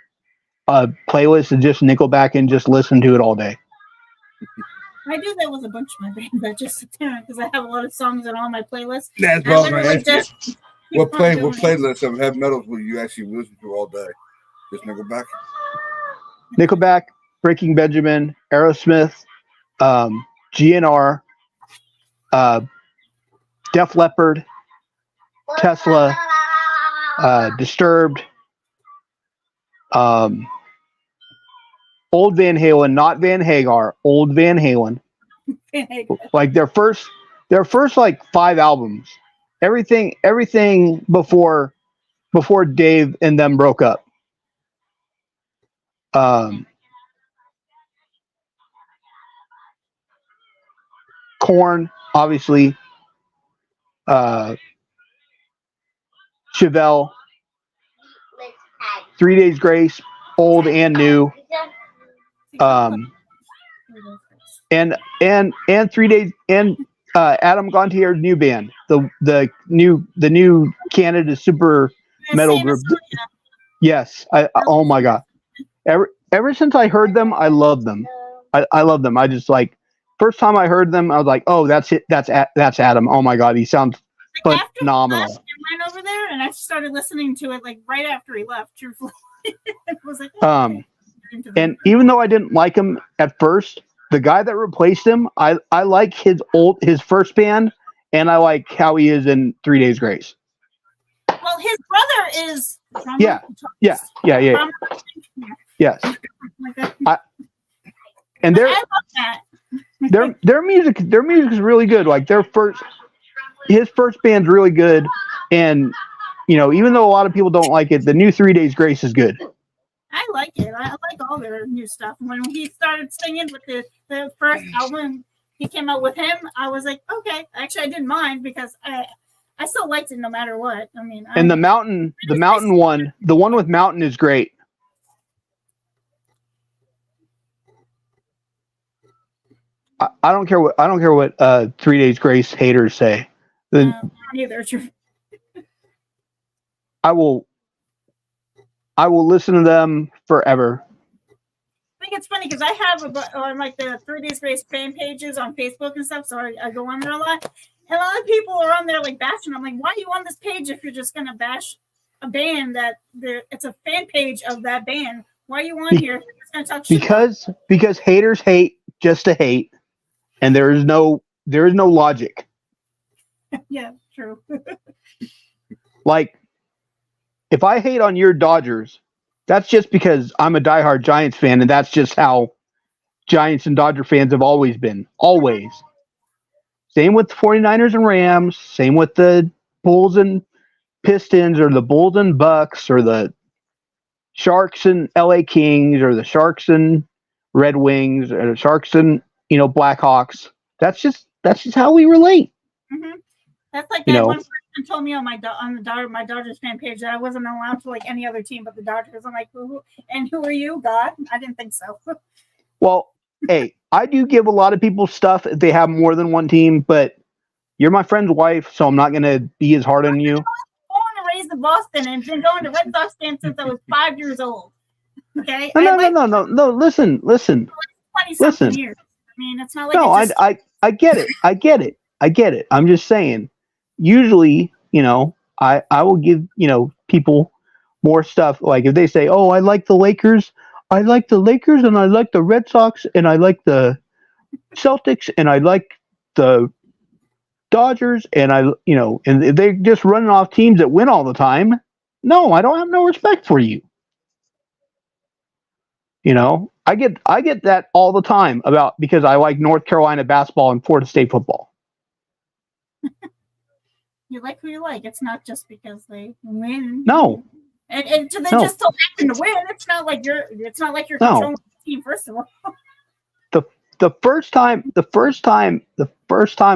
S3: a playlist of just Nickelback and just listen to it all day.
S1: I do that with a bunch of my bands. I just sit there because I have a lot of songs on all my playlists.
S2: That's
S1: I
S2: all my
S1: literally
S2: answer.
S1: just
S2: What
S1: keep on doing it.
S2: playlist of heavy metals will you actually listen to all day? Just Nickelback?
S3: Nickelback, Breaking Benjamin, Aerosmith, GNR, Def Leppard, Tesla, Disturbed, old Van Halen, not Van Hagar, old Van Halen. Like their first 5 albums. Everything before Dave and them broke up. Korn, obviously. Chevelle, 3 Days Grace, old and new. And 3 days and Adam Gontier's new band, the new Canada super metal group. Yes, oh my god. Ever since I heard them, I love them. I love them. I just first time I heard them, I was like, oh, that's it. That's Adam. Oh my god, he sounds phenomenal.
S1: After he left, I went over there and I started listening to it right after he left. Truthfully, it was
S3: and even though I didn't like him at first, the guy that replaced him, I like his first band, and I like how he is in 3 Days Grace.
S1: Well, Well, his brother is. Drummer,
S3: Yeah. Yeah.
S1: drummer,
S3: Yes.
S1: like that.
S3: And
S1: I love that.
S3: their music is really good. Like his first band's really good, and even though a lot of people don't like it, the new 3 Days Grace is good.
S1: I like it. I like all their new stuff. When he started singing with the first album he came out with him, I was like, okay. Actually, I didn't mind because I still liked it no matter what. I mean,
S3: And the mountain one, the one with Mountain is great. I don't care what 3 Days Grace haters say.
S1: Neither.
S3: I will listen to them forever.
S1: I think it's funny because I have on like the 3 Days Grace fan pages on Facebook and stuff, so I go on there a lot. And a lot of people are on there like bashing. I'm like, why are you on this page if you're just gonna bash a band it's a fan page of that band? Why are you on here if you're just gonna talk shit?
S3: Because haters hate just to hate, and there is no logic.
S1: Yeah, true.
S3: Like, if I hate on your Dodgers, that's just because I'm a diehard Giants fan, and that's just how Giants and Dodger fans have always been. Always. Same with the 49ers and Rams. Same with the Bulls and Pistons, or the Bulls and Bucks, or the Sharks and LA Kings, or the Sharks and Red Wings, or the Sharks and Blackhawks. That's just how we relate.
S1: Mm-hmm. That's like that one person told me on my Dodgers fan page that I wasn't allowed to like any other team but the Dodgers. I'm like, who are you, God? I didn't think so.
S3: Well, hey, I do give a lot of people stuff if they have more than one team, but you're my friend's wife, so I'm not going to be as hard on you.
S1: I was born and raised in Boston and been going to Red Sox games since I was 5 years old. Okay?
S3: No. Listen.
S1: 20-something years. I mean, it's not like
S3: I get it. I'm just saying. Usually, I will give people more stuff. Like if they say, "Oh, I like the Lakers," and I like the Red Sox, and I like the Celtics, and I like the Dodgers, and and they're just running off teams that win all the time. No, I don't have no respect for you. I get that all the time because I like North Carolina basketball and Florida State football.
S1: You like who you like. It's not just because they win.
S3: No.
S1: And they just don't happen to win. It's not like you're controlling the team, first of all.
S3: The first time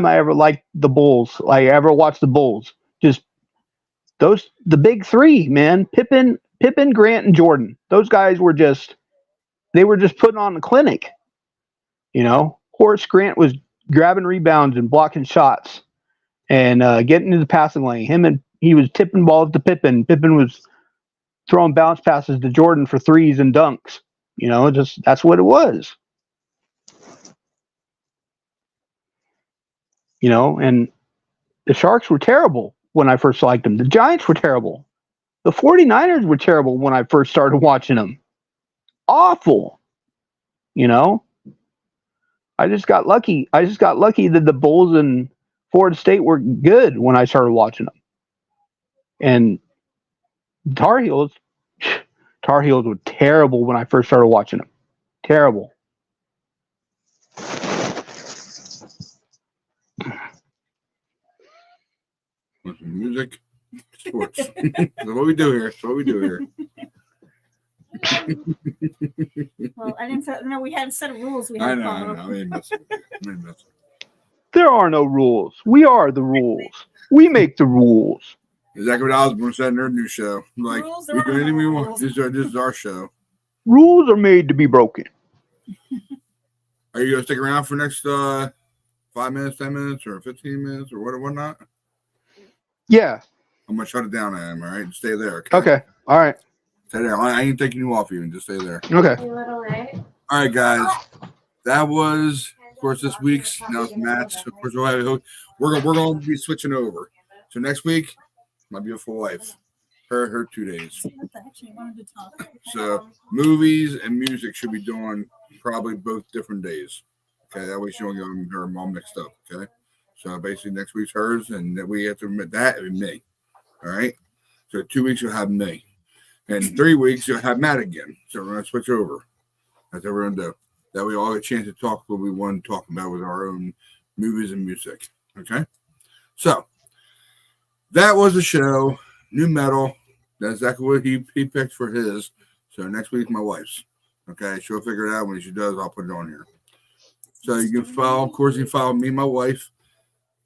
S3: I ever liked the Bulls, like I ever watched the Bulls, just the big three, man. Pippen, Grant, and Jordan. Those guys were just putting on a clinic. Horace Grant was grabbing rebounds and blocking shots and getting into the passing lane. He was tipping balls to Pippen. Pippen was throwing bounce passes to Jordan for threes and dunks. That's what it was. And the Sharks were terrible when I first liked them. The Giants were terrible. The 49ers were terrible when I first started watching them. Awful. I just got lucky. That the Bulls and Florida State were good when I started watching them. And Tar Heels were terrible when I first started watching them. Terrible.
S2: Music, sports. That's what we do here.
S1: Well, I didn't know we had a set of rules.
S2: I know. I ain't messing.
S3: There are no rules. We are the rules. We make the rules.
S2: Exactly what Osborne said in their new show. Like, we do anything we want. This is our show.
S3: Rules are made to be broken.
S2: Are you gonna stick around for next 5 minutes, 10 minutes, or 15 minutes, or whatnot?
S3: Yeah.
S2: I'm gonna shut it down. All right, stay there.
S3: Okay. All right.
S2: Stay there. I ain't taking you off even. Just stay there.
S3: Okay.
S2: All right, guys. That was, of course, this week's match. Of course, we're going to be switching over. So next week, my beautiful wife, her 2 days. So movies and music should be doing probably both different days. Okay, that way she won't get her all mixed up. Okay, so basically next week's hers, and we have to admit that and me. All right. So 2 weeks you'll have me. And 3 weeks you'll have Matt again. So we're gonna switch over. That's what we're gonna do. That we all get a chance to talk what we want to talk about with our own movies and music. Okay? So that was the show. New metal. That's exactly what he picked for his. So next week's my wife's. Okay, she'll figure it out. When she does, I'll put it on here. So you can follow, of course, you can follow me and my wife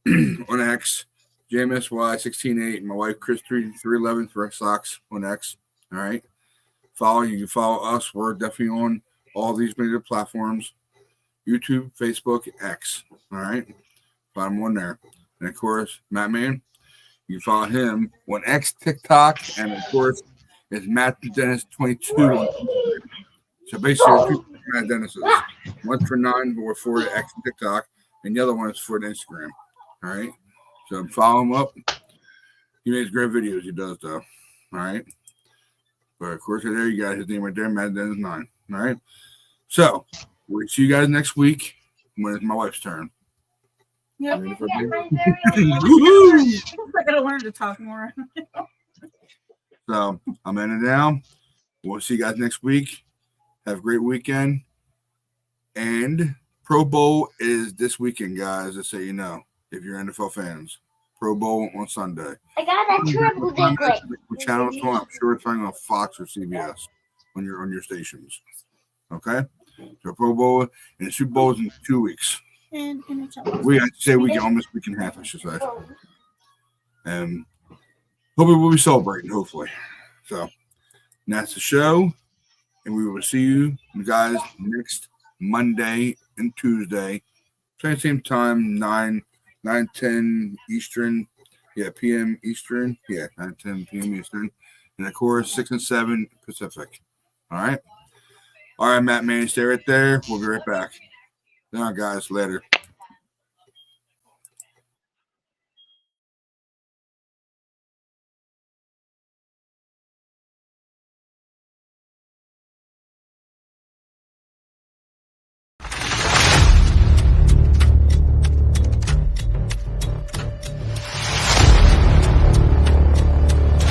S2: on X, JMSY168, my wife Chris 311 for Socks on X. All right. You can follow us. We're definitely on all these major platforms: YouTube, Facebook, X. All right. Find them on there. And of course, Matt Man, you can follow him on X, TikTok, and of course, it's Matt Dennis 22. So basically, two Matt Dennis's. One for 9 or for the X and TikTok, and the other one is for the Instagram. All right. So follow him up. He makes great videos. He does, though. All right. But of course, there you got his name right there, Matt Dennis 9. All right. So we'll see you guys next week when it's my wife's turn.
S1: Yep.
S2: Woohoo!
S1: I gotta learn to talk more.
S2: So I'm ending it down. We'll see you guys next week. Have a great weekend. And Pro Bowl is this weekend, guys, just so you know, if you're NFL fans. Pro Bowl on Sunday.
S4: I got that triple dick.
S2: What channel it's on? I'm sure it's on Fox or CBS on your stations. Okay? So Pro Bowl and Super Bowl is in 2 weeks.
S1: And NHL.
S2: We have to say we can almost week and a half, I should say. And hopefully we'll be celebrating, hopefully. So that's the show. And we will see you guys next Monday and Tuesday. Same time, 9-10 Eastern. Yeah, PM Eastern. Yeah, 9-10 PM Eastern. And of course, 6 and 7 Pacific. All right. All right, Matt Man, stay right there. We'll be right back. All right, guys, later.